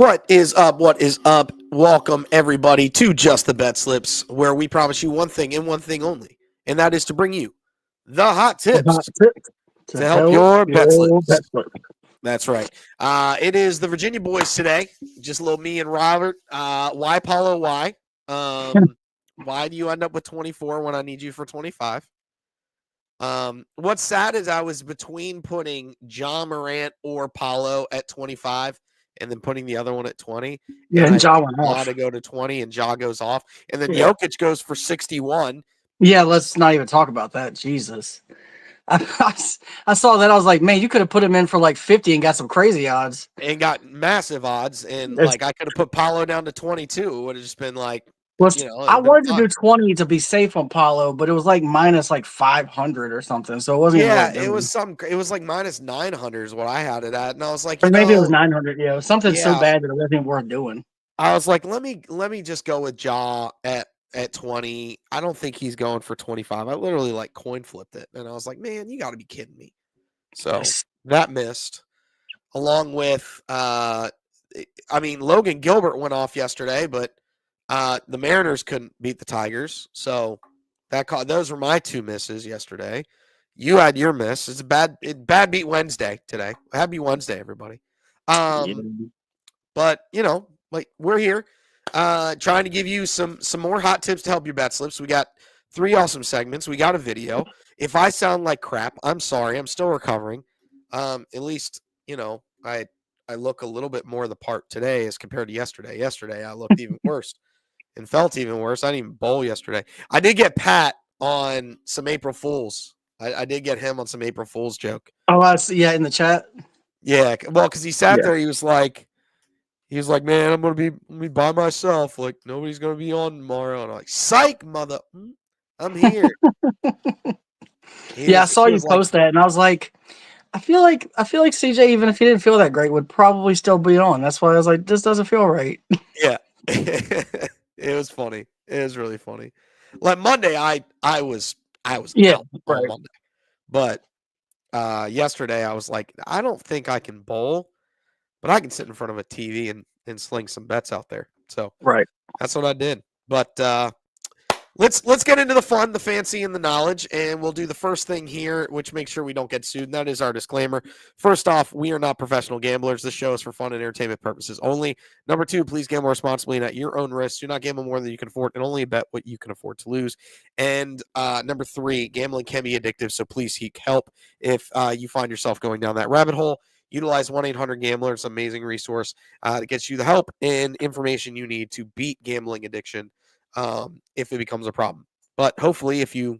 What is up? What is up? Welcome, everybody, to Just the Betslips, where we promise you one thing and one thing only, and that is to bring you the hot tips to help your bet slips. That's right. It is the Virginia boys today. Just a little me and Robert. Why, Paulo? Why? Why do you end up with 24 when I need you for 25? What's sad is I was between putting John Morant or Paulo at 25 and then putting the other one at 20. Yeah, and Ja went off. To go to 20 and Ja goes off. And then Jokic goes for 61. Yeah, let's not even talk about that. Jesus. I saw that. I was like, man, you could have put him in for like 50 and got some crazy odds. And got massive odds. And I could have put Paulo down to 22. It would have just been like, I wanted to do 20 to be safe on Paulo, but it was like minus like 500 or something. So it wasn't. Yeah, it was it was like minus 900 is what I had it at, and I was like, or maybe it was 900. Yeah, it was something so bad that it wasn't worth doing. I was like, let me just go with Ja at 20. I don't think he's going for 25. I literally like coin flipped it, and I was like, man, you got to be kidding me. So that missed, along with Logan Gilbert went off yesterday, but the Mariners couldn't beat the Tigers, so those were my two misses yesterday. You had your miss. It's a bad beat Wednesday today. Happy Wednesday, everybody. But like we're here, trying to give you some more hot tips to help your bet slips. We got 3 awesome segments. We got a video. If I sound like crap, I'm sorry. I'm still recovering. At least I look a little bit more the part today as compared to yesterday. Yesterday I looked even worse. And felt even worse. I didn't even bowl yesterday. I did get Pat on some April Fools. I did get him on some April Fools joke. Oh, I see. Yeah, in the chat. Yeah, well, because he sat there, he was like, man, I'm gonna be by myself. Like nobody's gonna be on tomorrow. And I'm like, psych, mother, I'm here. I saw you post that, and I was like, I feel like CJ, even if he didn't feel that great, would probably still be on. That's why I was like, this doesn't feel right. Yeah. It was funny. It was really funny. Like Monday, I was out on Monday, but yesterday I was like, I don't think I can bowl, but I can sit in front of a TV and sling some bets out there. So that's what I did. But let's get into the fun, the fancy, and the knowledge, and we'll do the first thing here, which makes sure we don't get sued, and that is our disclaimer. First off, we are not professional gamblers. This show is for fun and entertainment purposes only. Number 2, please gamble responsibly and at your own risk. Do not gamble more than you can afford, and only bet what you can afford to lose. And number 3, gambling can be addictive, so please seek help if you find yourself going down that rabbit hole. Utilize 1-800-GAMBLER. It's an amazing resource that gets you the help and information you need to beat gambling addiction if it becomes a problem. But hopefully if you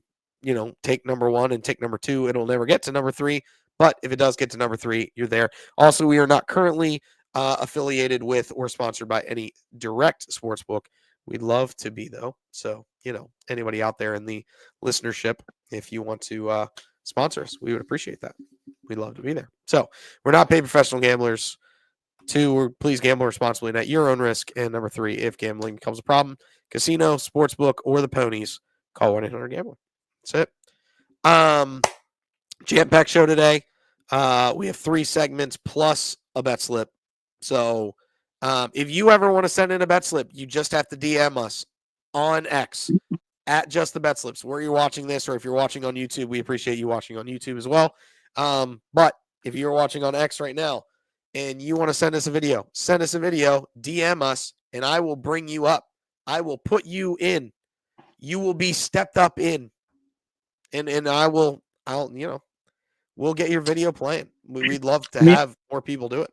take number 1 and take number 2, it'll never get to number 3. But if it does get to number 3, you're there. Also, we are not currently affiliated with or sponsored by any direct sportsbook. We'd love to be, though. So, anybody out there in the listenership, if you want to sponsor us, we would appreciate that. We'd love to be there. So we're not paid professional gamblers. 2, please gamble responsibly and at your own risk. And number 3, if gambling becomes a problem, casino, sportsbook, or the ponies, call 1-800-GAMBLER. That's it. Jam-packed show today. We have 3 segments plus a bet slip. So if you ever want to send in a bet slip, you just have to DM us on X at Just the Bet Slips, where you're watching this, or if you're watching on YouTube, we appreciate you watching on YouTube as well. But if you're watching on X right now and you want to send us a video, DM us, and I will bring you up. I will put you in. You will be stepped up in. And we'll get your video playing. We'd love to have more people do it.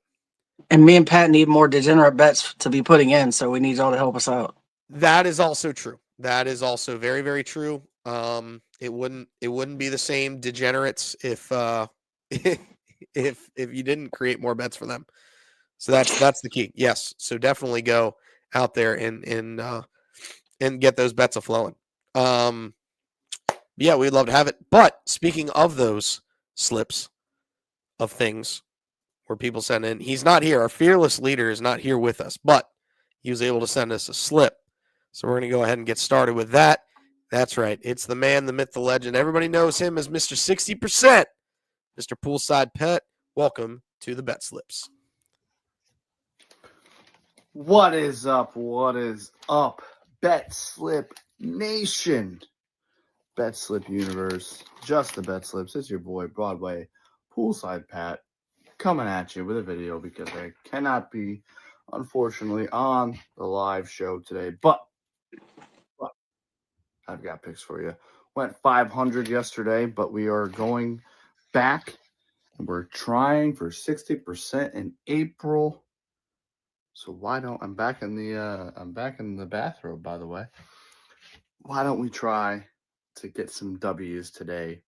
And me and Pat need more degenerate bets to be putting in, so we need y'all to help us out. That is also true. That is also very, very true. It wouldn't be the same degenerates if if you didn't create more bets for them. So that's the key. Yes. So definitely go out there and get those bets a-flowing. Yeah, we'd love to have it. But speaking of those slips of things where people send in, he's not here. Our fearless leader is not here with us, but he was able to send us a slip. So we're going to go ahead and get started with that. That's right. It's the man, the myth, the legend. Everybody knows him as Mr. 60%. Mr. Poolside Pet, welcome to the Bet Slips. What is up? What is up? Betslip Nation. Betslip Universe. Just the Betslips. It's your boy, Broadway Poolside Pat, coming at you with a video because I cannot be, unfortunately, on the live show today. But I've got picks for you. Went 500 yesterday, but we are going back and we're trying for 60% in April. So why don't I'm back in the bathrobe, by the way. Why don't we try to get some W's today?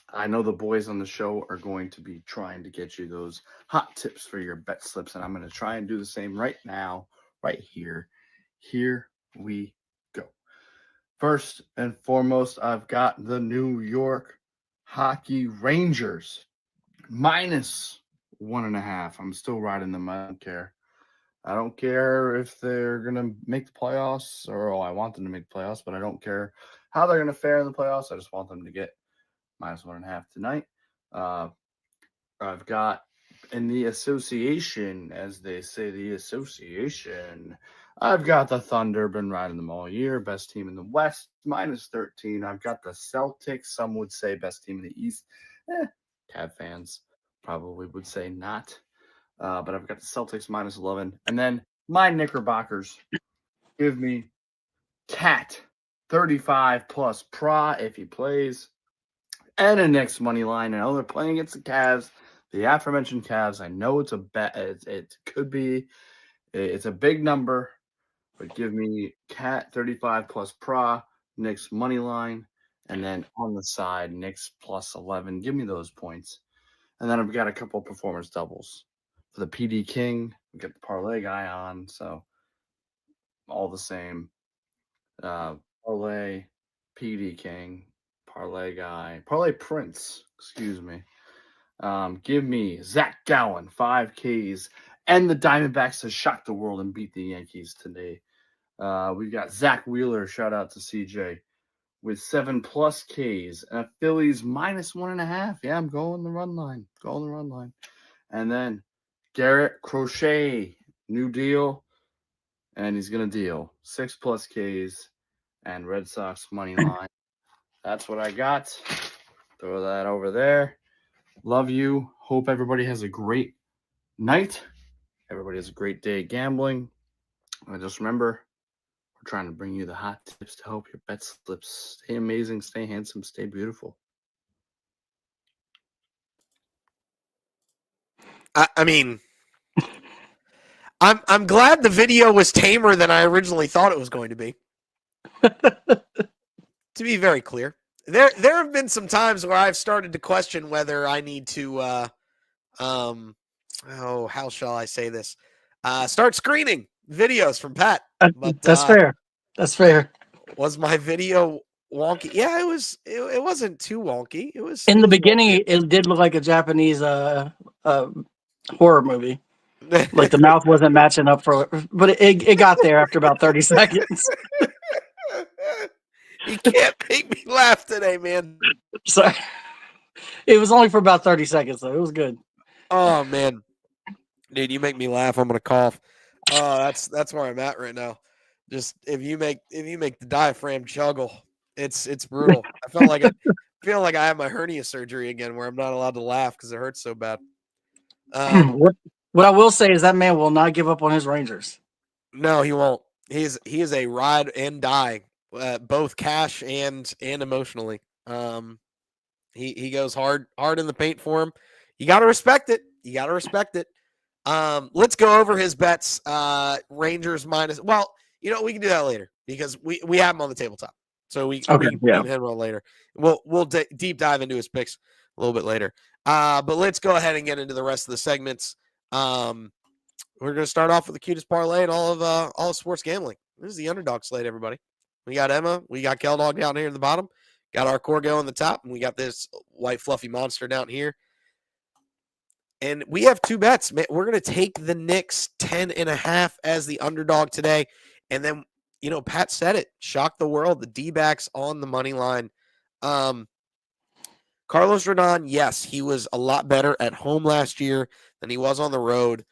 I know the boys on the show are going to be trying to get you those hot tips for your bet slips, and I'm going to try and do the same right now, right here. Here we go. First and foremost, I've got the New York Hockey Rangers -1.5. I'm still riding them. I don't care. I don't care if they're going to make the playoffs, or I want them to make the playoffs, but I don't care how they're going to fare in the playoffs. I just want them to get -1.5 tonight. I've got in the association, as they say, the association, I've got the Thunder, been riding them all year. Best team in the West, -13. I've got the Celtics. Some would say best team in the East. Cavs fans probably would say not. But I've got the Celtics -11. And then my Knickerbockers give me Cat 35 plus Pra if he plays. And a Knicks money line. I know they're playing against the Cavs, the aforementioned Cavs. I know it's a bet. It could be. It's a big number. But give me Cat 35 plus Pra, Knicks money line. And then on the side, Knicks +11. Give me those points. And then I've got a couple performance doubles. For the PD King, we get the parlay guy on, so all the same. Parlay, PD King, parlay guy, parlay Prince, excuse me. Give me Zach Gowen, 5 Ks, and the Diamondbacks to shock the world and beat the Yankees today. We've got Zach Wheeler, shout out to CJ, with 7+ Ks, and a Phillies -1.5. Yeah, I'm going the run line. And then Garrett Crochet, new deal, and he's going to deal 6+ Ks and Red Sox money line. That's what I got. Throw that over there. Love you. Hope everybody has a great night. Everybody has a great day gambling. And just remember, we're trying to bring you the hot tips to help your bet slips. Stay amazing, stay handsome, stay beautiful. I mean, I'm glad the video was tamer than I originally thought it was going to be. To be very clear, there have been some times where I've started to question whether I need to how shall I say this? Start screening videos from Pat. But that's fair. That's fair. Was my video wonky? Yeah, it was. It wasn't too wonky. It was in the beginning. wonky. It did look like a Japanese horror movie. Like the mouth wasn't matching up but it got there after about 30 seconds. You can't make me laugh today, man. Sorry. It was only for about 30 seconds, though. It was good. Oh man, dude, you make me laugh. I'm gonna cough. That's where I'm at right now. Just if you make the diaphragm juggle, it's brutal. I feel like I have my hernia surgery again, where I'm not allowed to laugh because it hurts so bad. What I will say is that man will not give up on his Rangers. No, he won't. He is a ride and die, both cash and emotionally. He goes hard in the paint for him. You got to respect it. Let's go over his bets. Rangers minus. Well, we can do that later because we have him on the tabletop, so we can hit him on later. We'll deep dive into his picks a little bit later. But let's go ahead and get into the rest of the segments. We're going to start off with the cutest parlay in all of sports gambling. This is the underdog slate, everybody. We got Emma. We got Kel Dog down here in the bottom. Got our Corgo on the top, and we got this white fluffy monster down here. And we have 2 bets. We're going to take the Knicks 10.5 as the underdog today. And then, Pat said it. Shock the world. The D-backs on the money line. Carlos Rodon, yes, he was a lot better at home last year than he was on the road.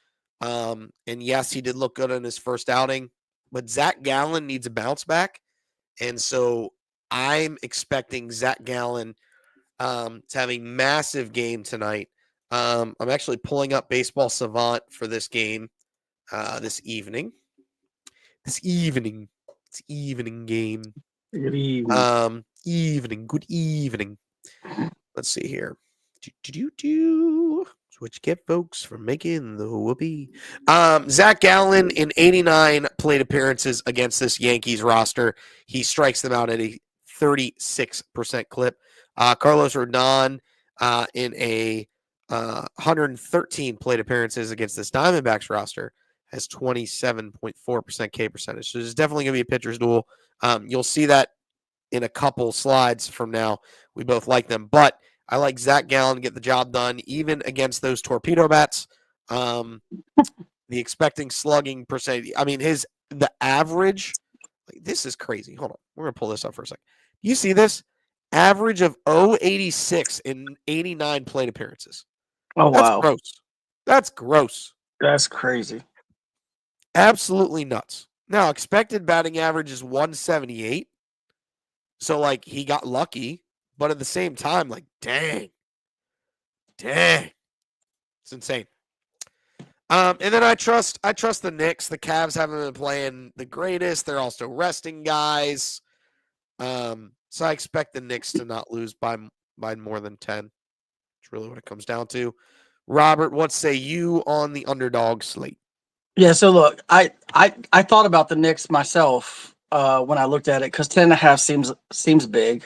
And yes, he did look good in his first outing, but Zach Gallen needs a bounce back. And so I'm expecting Zach Gallen to have a massive game tonight. I'm actually pulling up Baseball Savant for this game this evening. This evening game. Good evening. Good evening. Let's see here. What you get, folks, for making the whoopee. Zach Gallen in 89 plate appearances against this Yankees roster. He strikes them out at a 36% clip. Carlos Rodon in a 113 plate appearances against this Diamondbacks roster has 27.4% K percentage. So there's definitely going to be a pitcher's duel. You'll see that in a couple slides from now. We both like them, but I like Zach Gallen to get the job done, even against those torpedo bats. The expecting slugging percentage. I mean, the average. This is crazy. Hold on, we're gonna pull this up for a second. You see this average of 0.86 in 89 plate appearances. Oh, that's wow. Gross. That's gross. That's crazy. Absolutely nuts. Now, expected batting average is 178. So, like, he got lucky, but at the same time, like, dang. It's insane. And then I trust the Knicks. The Cavs haven't been playing the greatest. They're also resting guys. So I expect the Knicks to not lose by more than 10. It's really what it comes down to. Robert, what say you on the underdog slate? Yeah, so look, I thought about the Knicks myself when I looked at it because 10.5 seems big.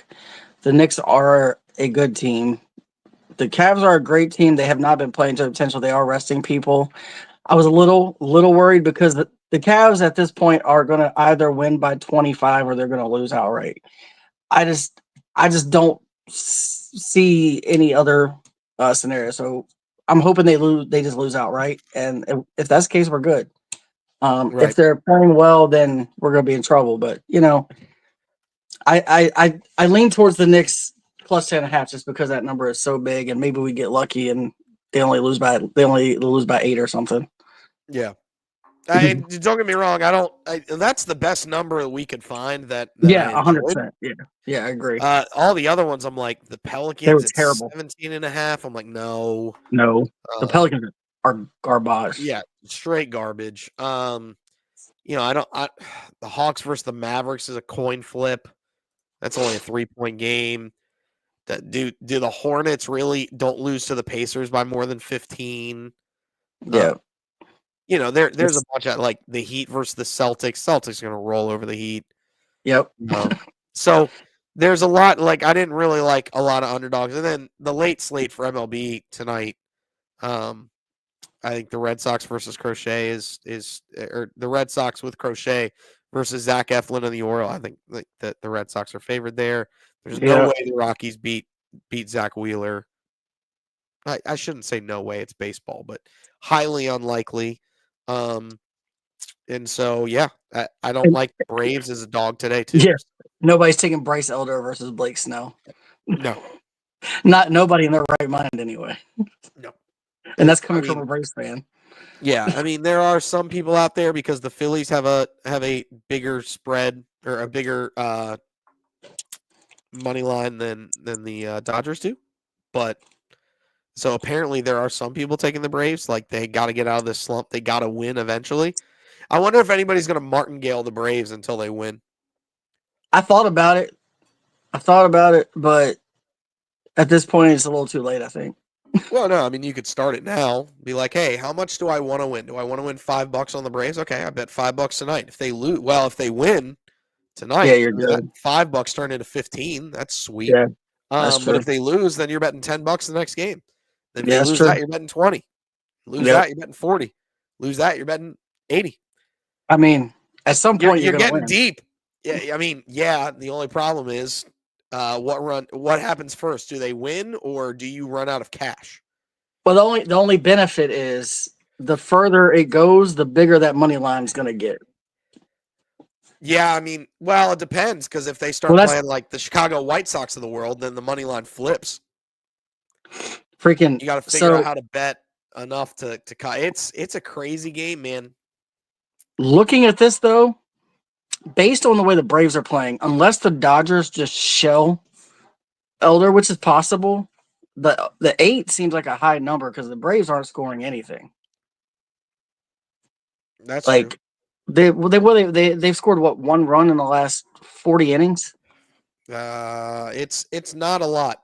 The Knicks are a good team. The Cavs are a great team. They have not been playing to potential. They are resting people. I was a little worried because the Cavs at this point are going to either win by 25 or they're going to lose outright. I just don't see any other scenario. So I'm hoping they just lose outright. And if that's the case, we're good. Right. If they're playing well, then we're going to be in trouble. But I lean towards the Knicks plus 10.5 just because that number is so big, and maybe we get lucky and they only lose by 8 or something. Yeah. Don't get me wrong. That's the best number that we could find that yeah, I enjoyed. 100%. Yeah, I agree. All the other ones, I'm like, the Pelicans, they were it's terrible. 17.5. I'm like, no. The Pelicans are garbage. Yeah, straight garbage. The Hawks versus the Mavericks is a coin flip. That's only a 3-point game. Do the Hornets really don't lose to the Pacers by more than 15? Yeah. There's a bunch of like the Heat versus the Celtics. Celtics are going to roll over the Heat. Yep. So there's a lot. Like, I didn't really like a lot of underdogs. And then the late slate for MLB tonight. I think the Red Sox versus Crochet or the Red Sox with Crochet versus Zach Eflin and the Orioles. I think that the Red Sox are favored there. There's no way the Rockies beat Zach Wheeler. I shouldn't say no way. It's baseball, but highly unlikely. And so, yeah, I don't like Braves as a dog today, too. Yeah. Nobody's taking Bryce Elder versus Blake Snell. No. Nobody in their right mind, anyway. No. And that's coming from a Braves fan. Yeah, I mean, there are some people out there because the Phillies have a bigger spread or a bigger money line than the Dodgers do. But so apparently there are some people taking the Braves. Like, they got to get out of this slump. They got to win eventually. I wonder if anybody's going to martingale the Braves until they win. I thought about it, but at this point, it's a little too late, I think. Well, no, I mean, you could start it now. Be like, hey, how much do I want to win? Do I want to win $5 on the Braves? Okay, I bet $5 tonight. If they lose, if they win tonight, yeah, you're good. $5 turned into 15. That's sweet. Yeah, that's true. But if they lose, then you're betting $10 the next game. Then if Yeah, they lose true. that, you're betting 20. Lose that, you're betting 40. Lose that, you're betting 80. I mean, at some point, you're gonna getting win. deep. Yeah, I mean, yeah. The only problem is, what happens first? Do they win or do you run out of cash? Well, the only benefit is the further it goes, the bigger that money line is going to get. Yeah, I mean, well, it depends because if they start playing like the Chicago White Sox of the world, then the money line flips. Freaking, you got to figure out how to bet enough to cut. It's a crazy game, man. Looking at this though, based on the way the Braves are playing, unless the Dodgers just shell Elder, which is possible, the 8 seems like a high number because the Braves aren't scoring anything. That's like true. they've scored what, 1 run in the last 40 innings. It's not a lot.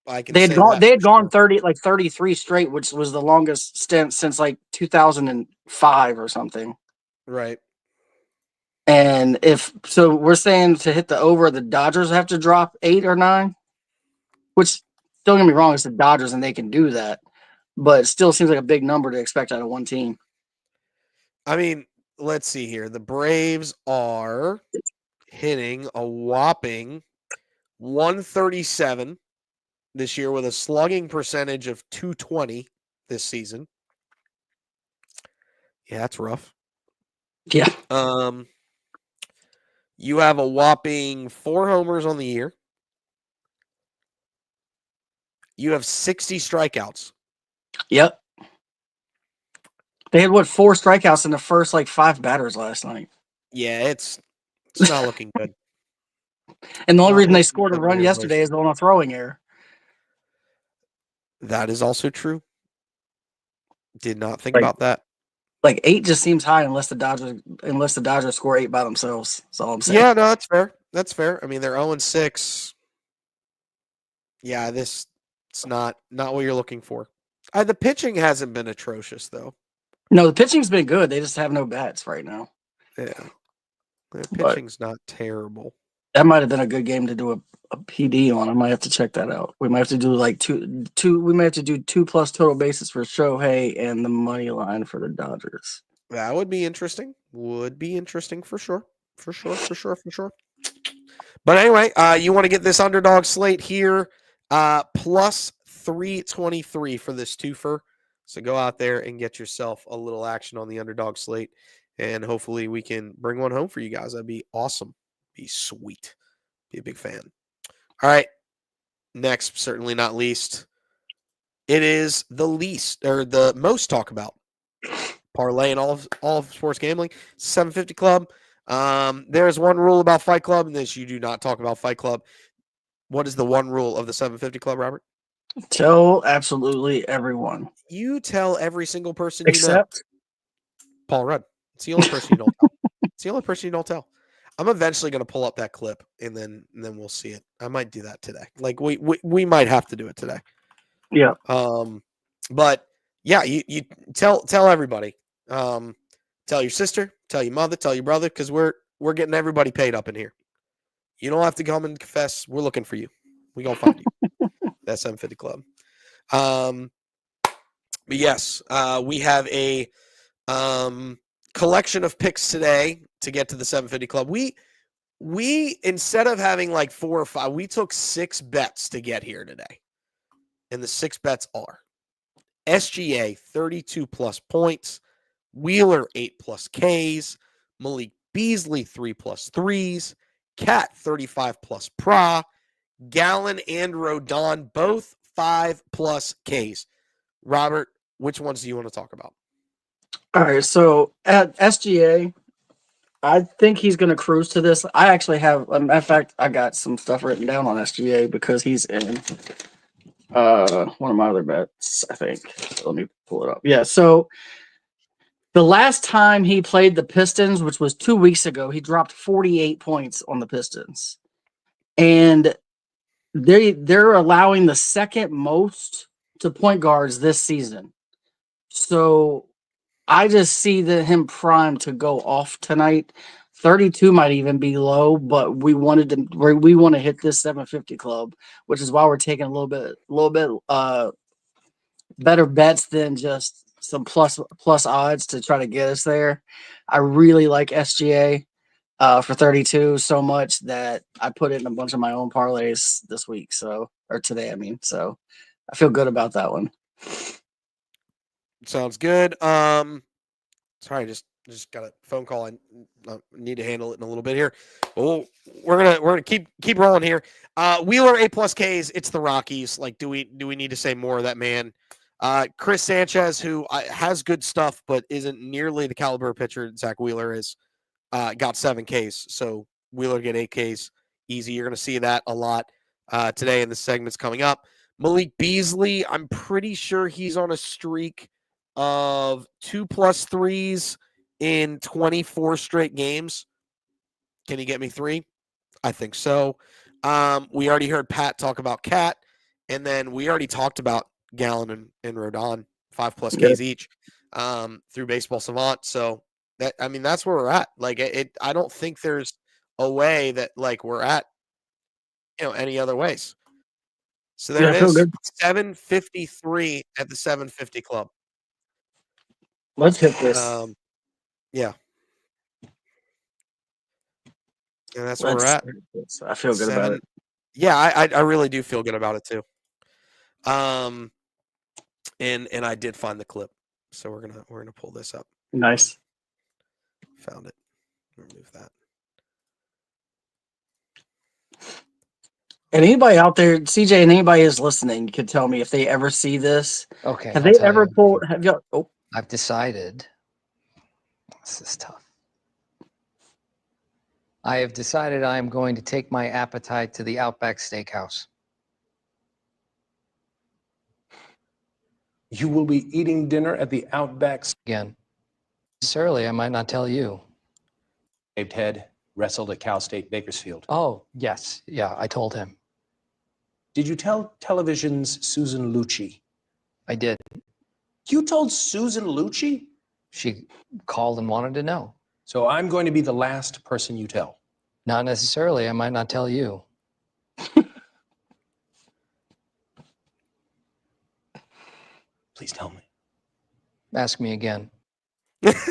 I can They had say gone that they had for gone sure. 33 straight, which was the longest stint since like 2005 or something. Right. And if so, we're saying to hit the over, the Dodgers have to drop 8 or 9, which, don't get me wrong, it's the Dodgers and they can do that, but it still seems like a big number to expect out of one team. I mean, let's see here. The Braves are hitting a whopping 137 this year with a slugging percentage of 220 this season. Yeah, that's rough. Yeah. You have a whopping 4 homers on the year. You have 60 strikeouts. Yep. They had 4 strikeouts in the first 5 batters last night. Yeah, it's not looking good. And the only reason they scored a run yesterday is on a throwing error. That is also true. Did not think about that. 8 just seems high unless the Dodgers score 8 by themselves. That's all I'm saying. Yeah, no, that's fair. That's fair. I mean, they're 0-6. Yeah, it's not what you're looking for. The pitching hasn't been atrocious though. No, the pitching's been good. They just have no bats right now. Yeah, the pitching's not terrible. That might have been a good game to do a PD on. I might have to check that out. We might have to do two. We might have to do 2+ total bases for Shohei and the money line for the Dodgers. That would be interesting. Would be interesting for sure. For sure. But anyway, you want to get this underdog slate here, plus 323 for this twofer. So go out there and get yourself a little action on the underdog slate, and hopefully we can bring one home for you guys. That'd be awesome. Be sweet. Be a big fan. All right. Next, certainly not least, it is the most talk about parlay in all of sports gambling. 750 Club. There's one rule about Fight Club, and this: you do not talk about Fight Club. What is the one rule of the 750 Club, Robert? Tell absolutely everyone. You tell every single person except Paul Rudd. It's the only person you don't tell. It's the only person you don't tell. I'm eventually going to pull up that clip, and then we'll see it. I might do that today. We might have to do it today. Yeah. But yeah, you tell everybody. Tell your sister, tell your mother, tell your brother, because we're getting everybody paid up in here. You don't have to come and confess. We're looking for you. We're gonna find you. That 750 Club. But yes, we have a collection of picks today to get to the 750 Club. We instead of having 4 or 5, we took 6 bets to get here today. And the 6 bets are SGA 32 plus points, Wheeler 8 plus Ks, Malik Beasley 3 plus 3s, Cat 35 plus pra, Gallon and Rodon both 5 plus Ks. Robert, which ones do you want to talk about? All right, so at SGA, I think he's going to cruise to this. I actually have, in fact, I got some stuff written down on SGA because he's in one of my other bets, I think. So let me pull it up. Yeah, so the last time he played the Pistons, which was 2 weeks ago, he dropped 48 points on the Pistons. And they're allowing the second most to point guards this season. So I just see him primed to go off tonight. 32 might even be low, but we want to hit this 750 Club, which is why we're taking a little bit better bets than just some plus odds to try to get us there. I really like SGA for 32 so much that I put it in a bunch of my own parlays this week. So I feel good about that one. Sounds good. Sorry, just got a phone call. I need to handle it in a little bit here. Well, we're gonna keep rolling here. Wheeler 8 plus Ks. It's the Rockies. Do we need to say more of that man? Chris Sanchez, who has good stuff, but isn't nearly the caliber of pitcher Zach Wheeler is, got 7 Ks. So Wheeler get 8 Ks. Easy. You're going to see that a lot today in the segments coming up. Malik Beasley, I'm pretty sure he's on a streak of 2+3s in 24 straight games. Can he get me 3? I think so. We already heard Pat talk about Cat, and then we already talked about Gallon and Rodon, 5+ Ks each through Baseball Savant. So that's where we're at. Like I don't think there's a way that like we're at, any other ways. So there it is. 753 at the 750 club. Let's hit this. Yeah. And that's where we're at. I feel good about it. Yeah, I really do feel good about it too. And I did find the clip, so we're gonna pull this up. Nice. Found it. Remove that. And anybody out there, CJ, and anybody is listening, you can tell me if they ever see this. Okay. Have they ever pulled? Have y'all? Oh, I've decided. This is tough. I have decided I am going to take my appetite to the Outback Steakhouse. You will be eating dinner at the Outback. Again. This early, I might not tell you. Shaved head, wrestled at Cal State Bakersfield. Oh, yes. Yeah, I told him. Did you tell television's Susan Lucci? I did. You told Susan Lucci? She called and wanted to know. So I'm going to be the last person you tell. Not necessarily. I might not tell you. Please tell me. Ask me again. It's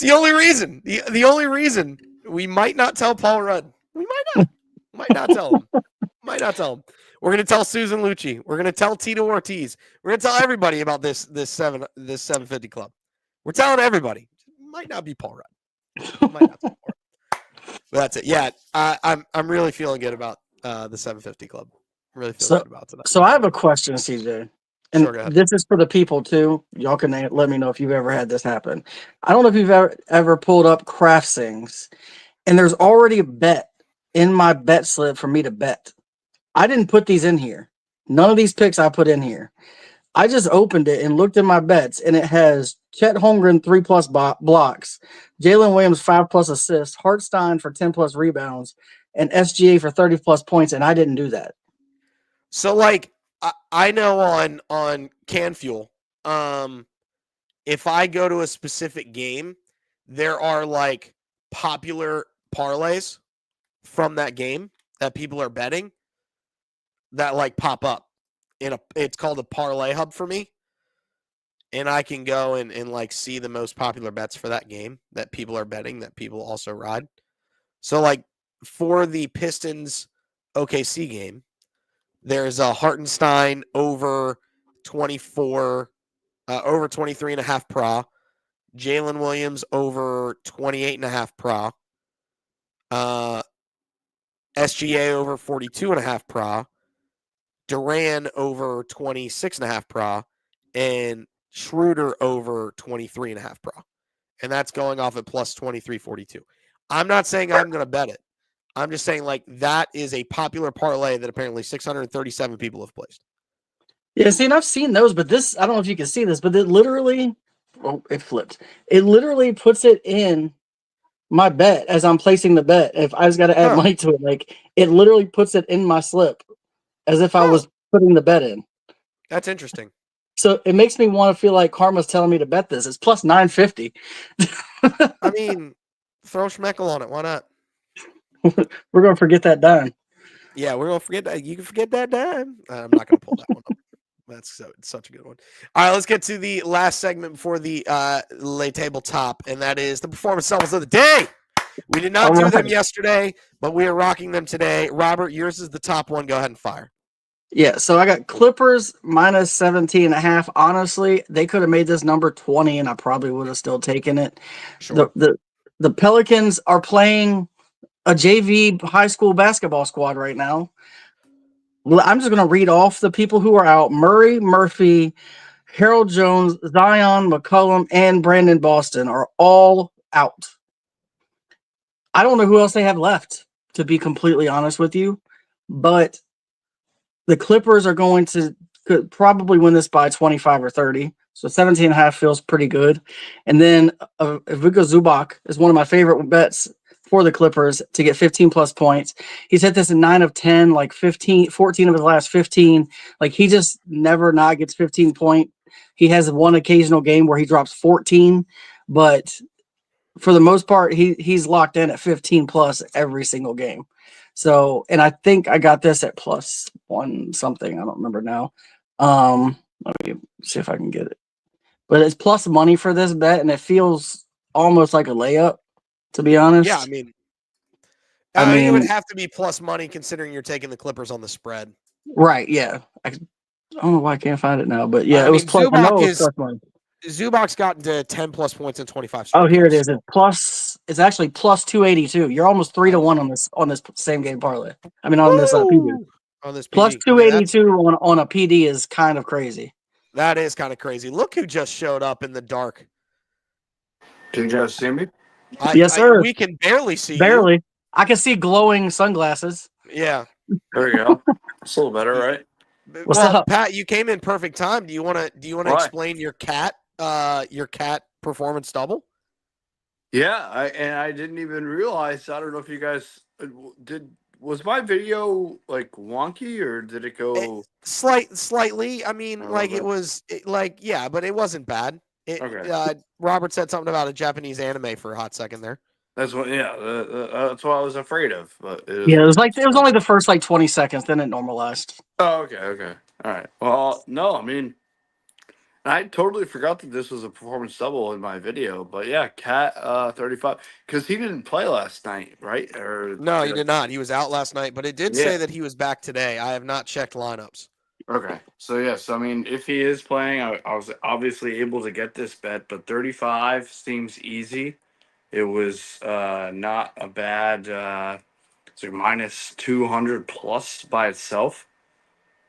the only reason. The only reason we might not tell Paul Rudd. We might not tell him. Might not tell him. We're gonna tell Susan Lucci. We're gonna tell Tito Ortiz. We're gonna tell everybody about this 750 club. We're telling everybody. Might not be Paul Rudd. Might not be Paul Rudd. But that's it. Yeah, I'm really feeling good about the 750 club. Really feeling good about tonight. So I have a question, CJ. And Sure, this is for the people too. Y'all can let me know if you've ever had this happen. I don't know if you've ever pulled up Craft Sings, and there's already a bet in my bet slip for me to bet. I didn't put these in here. None of these picks I put in here. I just opened it and looked at my bets, and it has Chet Holmgren 3+ blocks, Jalen Williams 5+ assists, Hartstein for 10+ rebounds, and SGA for 30+ points, and I didn't do that. So like I know on Can Fuel, if I go to a specific game, there are like popular parlays from that game that people are betting that like pop up it's called a parlay hub for me. And I can go and like see the most popular bets for that game that people are betting that people also ride. So like for the Pistons OKC game, there's a Hartenstein over 24, over 23.5 PRA. Jalen Williams over 28.5 PRA. SGA over 42.5 PRA. Duran over 26.5 PRA. And Schroeder over 23.5 PRA. And that's going off at plus 23.42. I'm not saying I'm going to bet it. I'm just saying, like, that is a popular parlay that apparently 637 people have placed. Yeah, see, and I've seen those, but this, I don't know if you can see this, but it literally, it flipped. It literally puts it in my bet as I'm placing the bet. If I just got to add money to it, like, it literally puts it in my slip as if I was putting the bet in. That's interesting. So it makes me want to feel like Karma's telling me to bet this. It's plus 950. I mean, throw Schmeckel on it. Why not? We're going to forget that dime. Yeah, we're going to forget that. You can forget that dime. I'm not going to pull that one up. It's such a good one. All right, let's get to the last segment before the lay tabletop, and that is the performance levels of the day. We did not do them yesterday, but we are rocking them today. Robert, yours is the top one. Go ahead and fire. Yeah, so I got Clippers minus 17.5. Honestly, they could have made this number 20, and I probably would have still taken it. Sure. The Pelicans are playing a JV high school basketball squad right now. I'm just going to read off the people who are out. Murray, Murphy, Harold Jones, Zion, McCollum, and Brandon Boston are all out. I don't know who else they have left, to be completely honest with you. But the Clippers are going to could probably win this by 25 or 30. So 17.5 feels pretty good. And then Ivica Zubac is one of my favorite bets for the Clippers to get 15 plus points. He's hit this in 9 of 10, like 14 of his last 15. Like he just never not gets 15 point. He has one occasional game where he drops 14, but for the most part, he's locked in at 15 plus every single game. So, and I think I got this at plus one something. I don't remember now. Let me see if I can get it. But it's plus money for this bet, and it feels almost like a layup, to be honest. Yeah, I mean, it would have to be plus money considering you're taking the Clippers on the spread. Right, yeah. I don't know why I can't find it now, but yeah, it was plus. I know it was plus money. Zubac's gotten to 10 plus points in 25. Oh, here it is. It's actually plus 282. You're almost 3-1 on this same game parlay. I mean, on this PD. On this PD. Plus 282 on a PD is kind of crazy. That is kind of crazy. Look who just showed up in the dark. Can you guys see me? Yes, sir. We can barely see Barely. you. I can see glowing sunglasses. Yeah. There you go. It's a little better, right? What's up, Pat? You came in perfect time. Do you want to explain your cat performance double? Yeah, I didn't even realize. I don't know if you guys did. Was my video like wonky or did it go slightly? I mean, it was yeah, but it wasn't bad. Okay. Robert said something about a Japanese anime for a hot second there. That's what. Yeah, that's what I was afraid of. But it was only the first 20 seconds, then it normalized. Oh, okay, all right. Well, no, I mean, I totally forgot that this was a performance double in my video. But yeah, Cat 35 because he didn't play last night, right? Or no, he did not. He was out last night, but it did say that he was back today. I have not checked lineups. Okay, so yes, I mean, if he is playing, I was obviously able to get this bet, but 35 seems easy. It was not a bad. It's like minus 200 plus by itself.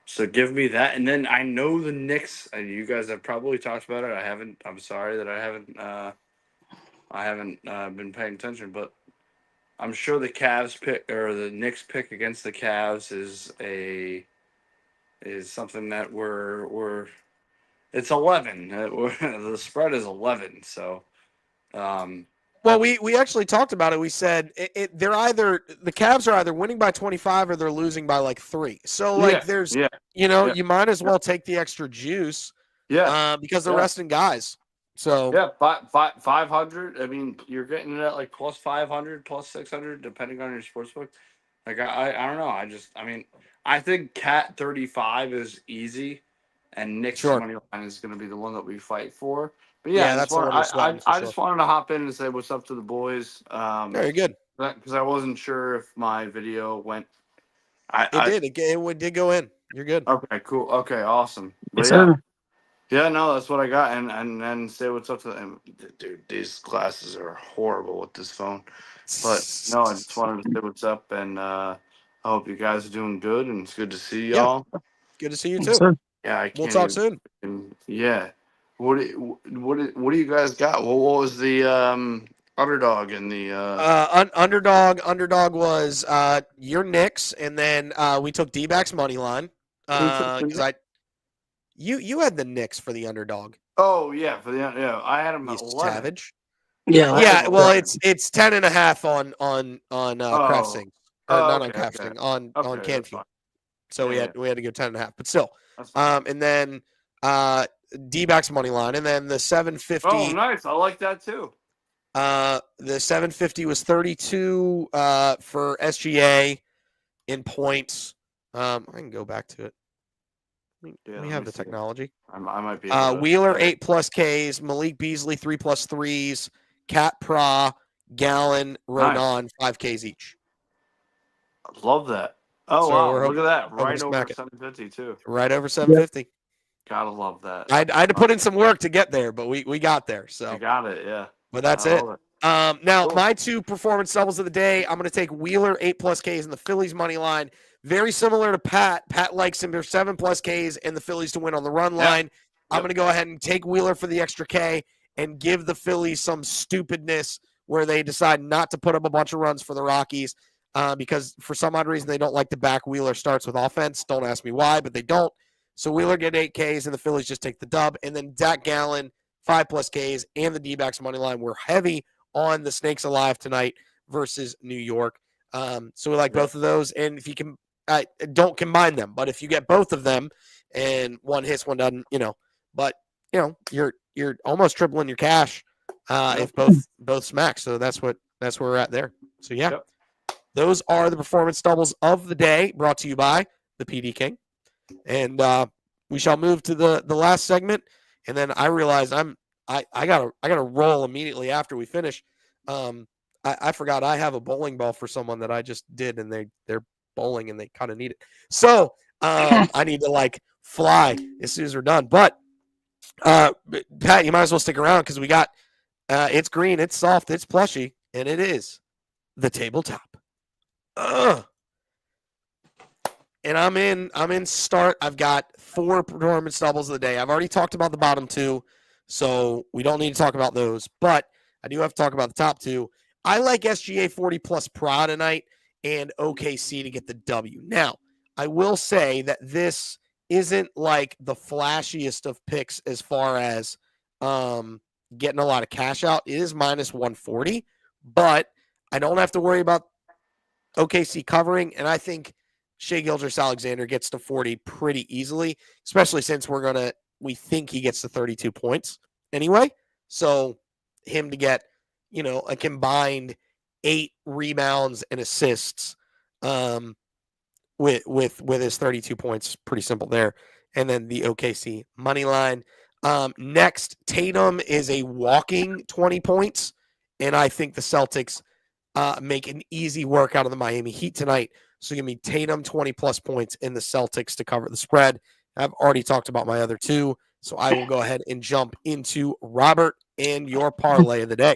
So give me that, and then I know the Knicks. You guys have probably talked about it. I haven't. I'm sorry that I haven't been paying attention, but I'm sure the Cavs pick or the Knicks pick against the Cavs is something that we're. It's 11. The spread is 11. So. Well, we actually talked about it. We said they're either the Cavs are either winning by 25 or they're losing by 3. So you might as well take the extra juice. Yeah. Because they're resting guys. So yeah, 500. I mean, you're getting it at plus 500, plus 600, depending on your sportsbook. I don't know. I think Cat 35 is easy, and Knicks money line is going to be the one that we fight for. But yeah, that's I just wanted to hop in and say what's up to the boys. Very good. Because I wasn't sure if my video went. It did go in. You're good. Okay, cool. Okay, awesome. Yes, sir. Yeah, no, that's what I got, and then say what's up to them. Dude, these glasses are horrible with this phone. But no, I just wanted to say what's up, and I hope you guys are doing good, and it's good to see y'all. Good to see you too. Yeah, we'll talk soon. Yeah. What do you guys got? What was the underdog in the underdog was your Knicks, and then we took D-backs money line because you had the Knicks for the underdog. Oh yeah, I had them at 11. Savage. Yeah. Well, it's 10.5 on CraftSync, not on CraftSync, on CanFeed. So we had to go 10.5, but still. And then D-backs money line, and then the 750. Oh, nice! I like that too. The 750 was 32 for SGA in points. I can go back to it. We have the technology. I might be. Wheeler 8+ Ks, Malik Beasley 3+ 3s, Cat Pra, Gallon, Ronan 5 Ks each. I love that. Oh, wow. Look at that. Right over 750 too. Right over 750. Yep. Gotta love that. I had to put in some work to get there, but we got there. So you got it, yeah. But that's it. Now, my 2 performance doubles of the day, I'm going to take Wheeler 8+ Ks and the Phillies money line. Very similar to Pat. Pat likes him. There's 7+ Ks and the Phillies to win on the run line. I'm going to go ahead and take Wheeler for the extra K and give the Phillies some stupidness where they decide not to put up a bunch of runs for the Rockies because for some odd reason they don't like to back Wheeler starts with offense. Don't ask me why, but they don't. So Wheeler get 8 Ks and the Phillies just take the dub. And then Zach Gallen, 5+ Ks and the D-backs money line. We're heavy on the Snakes Alive tonight versus New York. So we like both of those. And if you can, don't combine them. But if you get both of them and one hits, one doesn't, but you're almost tripling your cash if both smack. So that's where we're at there. So yeah, those are the performance doubles of the day brought to you by the PD King. And we shall move to the last segment. And then I realize I gotta roll immediately after we finish. I forgot I have a bowling ball for someone that I just did, and they're bowling and they kind of need it. So I need to fly as soon as we're done. But Pat, you might as well stick around because we got it's green, it's soft, it's plushy, and it is the tabletop. And I'm in start. I've got 4 performance doubles of the day. I've already talked about the bottom 2, so we don't need to talk about those. But I do have to talk about the top 2. I like SGA 40+ Pra tonight and OKC to get the W. Now, I will say that this isn't like the flashiest of picks as far as getting a lot of cash out. It is -140, but I don't have to worry about OKC covering, and I think Shai Gilgeous-Alexander gets to 40 pretty easily, especially since we think he gets to 32 points anyway. So him to get, a combined 8 rebounds and assists with his 32 points, pretty simple there. And then the OKC money line. Next, Tatum is a walking 20 points, and I think the Celtics make an easy work out of the Miami Heat tonight. So give me Tatum 20+ points in the Celtics to cover the spread. I've already talked about my other 2, so I will go ahead and jump into Robert and your parlay of the day.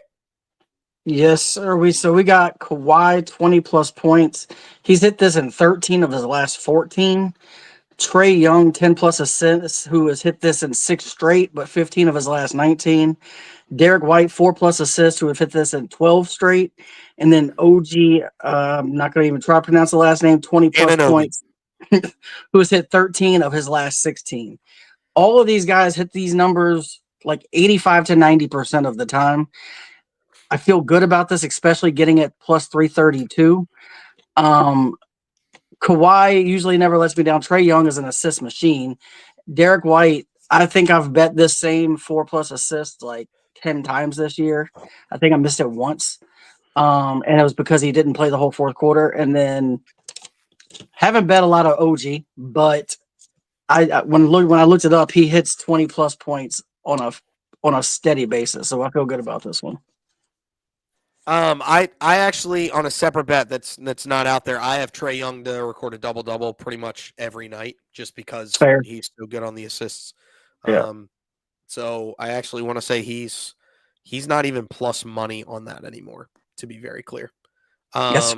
Yes, sir. We got Kawhi 20+ points. He's hit this in 13 of his last 14. Trae Young 10+ assists, who has hit this in 6 straight, but 15 of his last 19. Derek White 4+ assists, who have hit this in 12 straight. And then OG, I'm not going to even try to pronounce the last name, 20+ points, who has hit 13 of his last 16. All of these guys hit these numbers like 85 to 90% of the time. I feel good about this, especially getting it +332. Kawhi usually never lets me down. Trae Young is an assist machine. Derek White, I think I've bet this same 4+ assists like 10 times this year. I think I missed it once. And it was because he didn't play the whole fourth quarter. And then haven't bet a lot of OG, but when I looked it up, he hits 20+ points on a steady basis. So I feel good about this one. I actually, on a separate bet that's not out there, I have Trae Young to record a double-double pretty much every night just because he's so good on the assists. Yeah. So I actually want to say he's not even plus money on that anymore, to be very clear. That's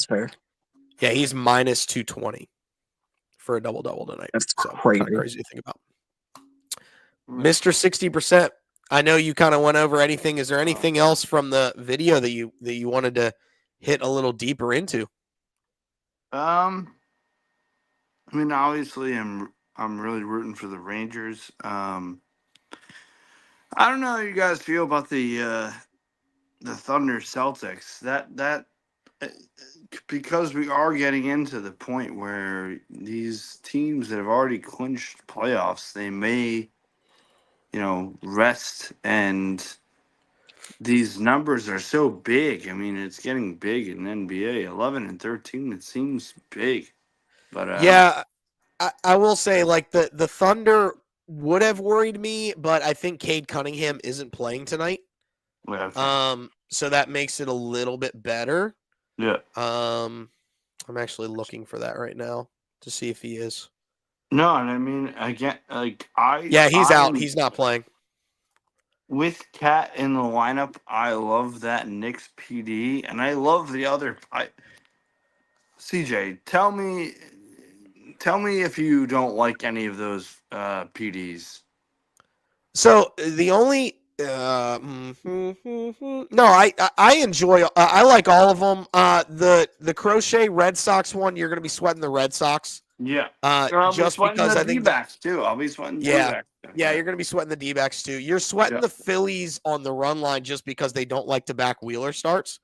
fair. Yeah, he's -220 for a double-double tonight. That's so crazy. Kind of crazy to think about. Mr. 60%. I know you kind of went over anything. Is there anything else from the video that you wanted to hit a little deeper into? I mean, obviously, I'm really rooting for the Rangers. I don't know how you guys feel about the Thunder Celtics. That because we are getting into the point where these teams that have already clinched playoffs, they may, rest, and these numbers are so big. I mean, it's getting big in NBA. 11 and 13, it seems big. But yeah, I will say, like, the Thunder would have worried me, but I think Cade Cunningham isn't playing tonight. Yeah. So that makes it a little bit better. Yeah. I'm actually looking for that right now to see if he is. No, and I mean, again, Yeah, he's out. He's not playing. with Cat in the lineup, I love that Knicks PD, and I love the other. CJ, tell me if you don't like any of those PDs. So the only no, I enjoy. I like all of them. The Crochet Red Sox one, you're going to be sweating the Red Sox. Yeah, I'll be Just sweating because the I think D-backs too. I'll be sweating the yeah, D-backs. yeah, you're going to be sweating the D-backs too. You're sweating Yeah. the Phillies on the run line just because they don't like to back Wheeler starts.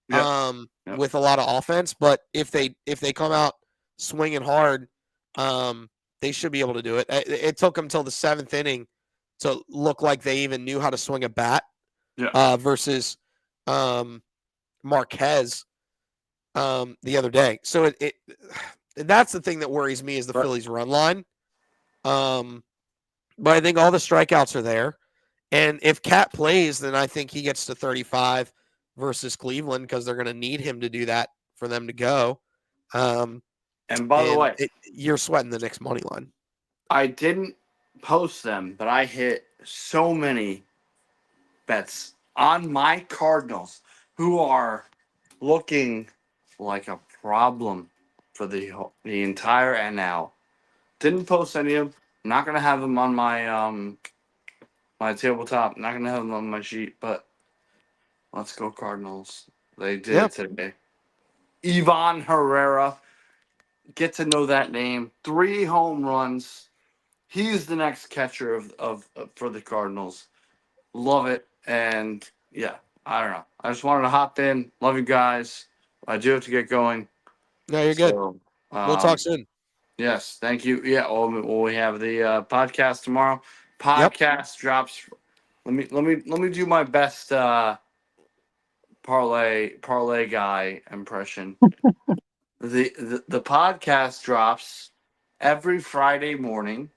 Yep. With a lot of offense, but if they come out swinging hard, they should be able to do it. It took them until the 7th inning to look like they even knew how to swing a bat. Versus Marquez the other day. So it that's the thing that worries me is the Phillies run line. But I think all the strikeouts are there. And if Cat plays, then I think he gets to 35 versus Cleveland because they're going to need him to do that for them to go. And by the way, you're sweating the Knicks money line. I didn't post them, but I hit so many bets on my Cardinals, who are looking like a problem for the entire NL. Didn't post any of them. Not gonna have them on my my tabletop. Not gonna have them on my sheet. But let's go Cardinals. They did it today. Ivan Herrera. Get to know that name. 3 home runs. He's the next catcher of for the Cardinals. Love it. And yeah, I don't know. I just wanted to hop in. Love you guys. I do have to get going. No, you're good. We'll talk soon. Yes, thank you. Yeah, well, we have the podcast tomorrow. Podcast drops. Let me do my best parlay guy impression. The podcast drops every Friday morning.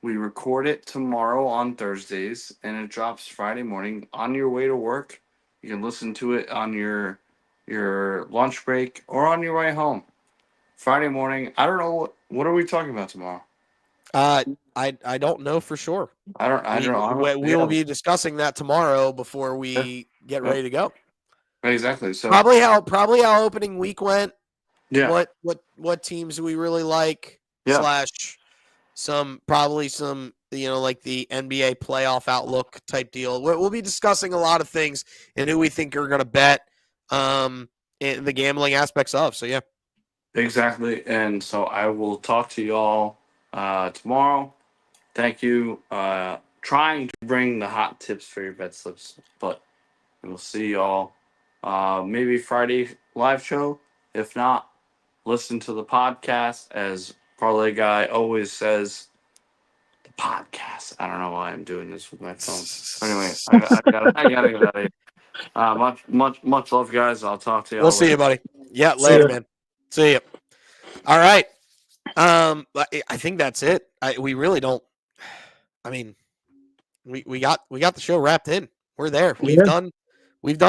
We record it tomorrow on Thursdays, and it drops Friday morning on your way to work. You can listen to it on your lunch break or on your way home. Friday morning. I don't know what are we talking about tomorrow. I don't know for sure. I don't know. We will be discussing that tomorrow before we get ready to go. Exactly. So probably how opening week went. Yeah. What teams we really like Yeah. / some like the NBA playoff outlook type deal. We'll be discussing a lot of things and who we think are going to bet in the gambling aspects of. So yeah. Exactly. And so I will talk to y'all tomorrow. Thank you. Trying to bring the hot tips for your Betslips, but we'll see y'all maybe Friday live show. If not, listen to the podcast. As Parlay Guy always says, the podcast. I don't know why I'm doing this with my phone. Anyway, I gotta get out of here. Much love, guys. I'll talk to y'all. We'll see you, buddy. Yeah, later, man. See you. All right. I think that's it. We really don't. I mean, we got the show wrapped in. We're there. We've done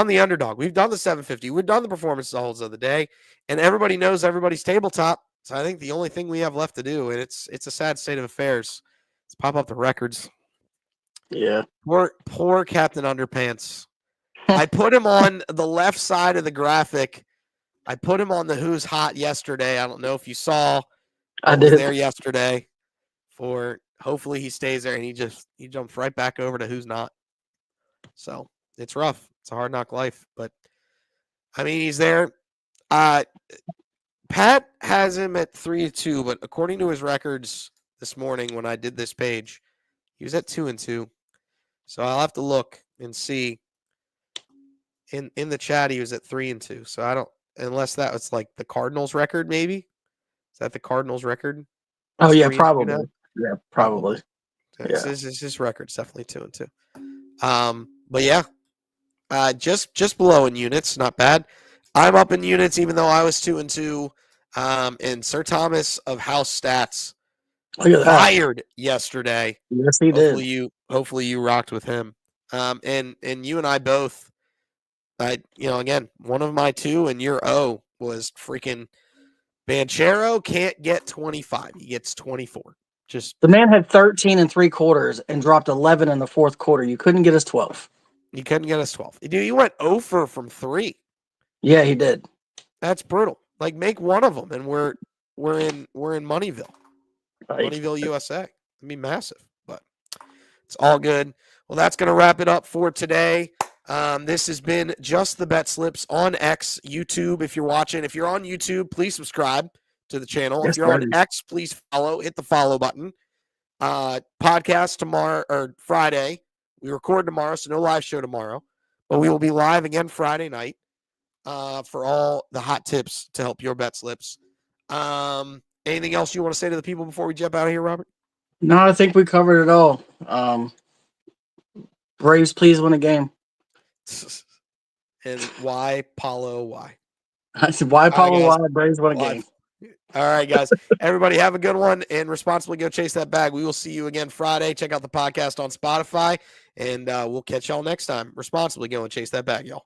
the underdog. We've done the 750. We've done the performance holds of the day, and everybody knows everybody's tabletop. So I think the only thing we have left to do, and it's a sad state of affairs, is pop up the records. Yeah. Poor Captain Underpants. I put him on the left side of the graphic. I put him on the Who's Hot yesterday. I don't know if you saw. I did there yesterday. For hopefully he stays there, and he jumps right back over to Who's Not. So it's rough. It's a hard knock life, but I mean he's there. Pat has him at 3-2, but according to his records this morning when I did this page, he was at 2-2. So I'll have to look and see. In the chat, he was at 3-2. So I don't, unless that was like the Cardinals record, maybe. Is that the Cardinals record? Oh yeah, probably. Yeah, probably. Yeah. His record's definitely 2-2. But yeah, just below in units, not bad. I'm up in units, even though I was 2-2. And Sir Thomas of House Stats fired yesterday. Yes, he did. Hopefully you rocked with him. And you and I both. Again, one of my 2 and your O was freaking Banchero can't get 25. He gets 24. Just The man had 13 in 3 quarters and dropped 11 in the fourth quarter. You couldn't get us 12. you couldn't get us 12. Dude, you went 0 from 3. Yeah, he did. That's brutal. Like, make one of them, and we're in Moneyville, Like, Moneyville, USA. It'd be massive, but it's all good. Well, that's going to wrap it up for today. This has been Just the Betslips on X, YouTube. If you're watching, if you're on YouTube, please subscribe to the channel. Yes, if you're on buddy. X, please follow. Hit the follow button. Podcast tomorrow or Friday. We record tomorrow, so no live show tomorrow. But we will be live again Friday night for all the hot tips to help your bet slips. Anything else you want to say to the people before we jump out of here, Robert? No, I think we covered it all. Braves, please win a game. And why, Paulo, why? I said, why, Paulo? All right, Why Braves win a Why? game? All right, guys. Everybody have a good one and responsibly go chase that bag. We will see you again Friday. Check out the podcast on Spotify, and we'll catch y'all next time. Responsibly go and chase that bag, y'all.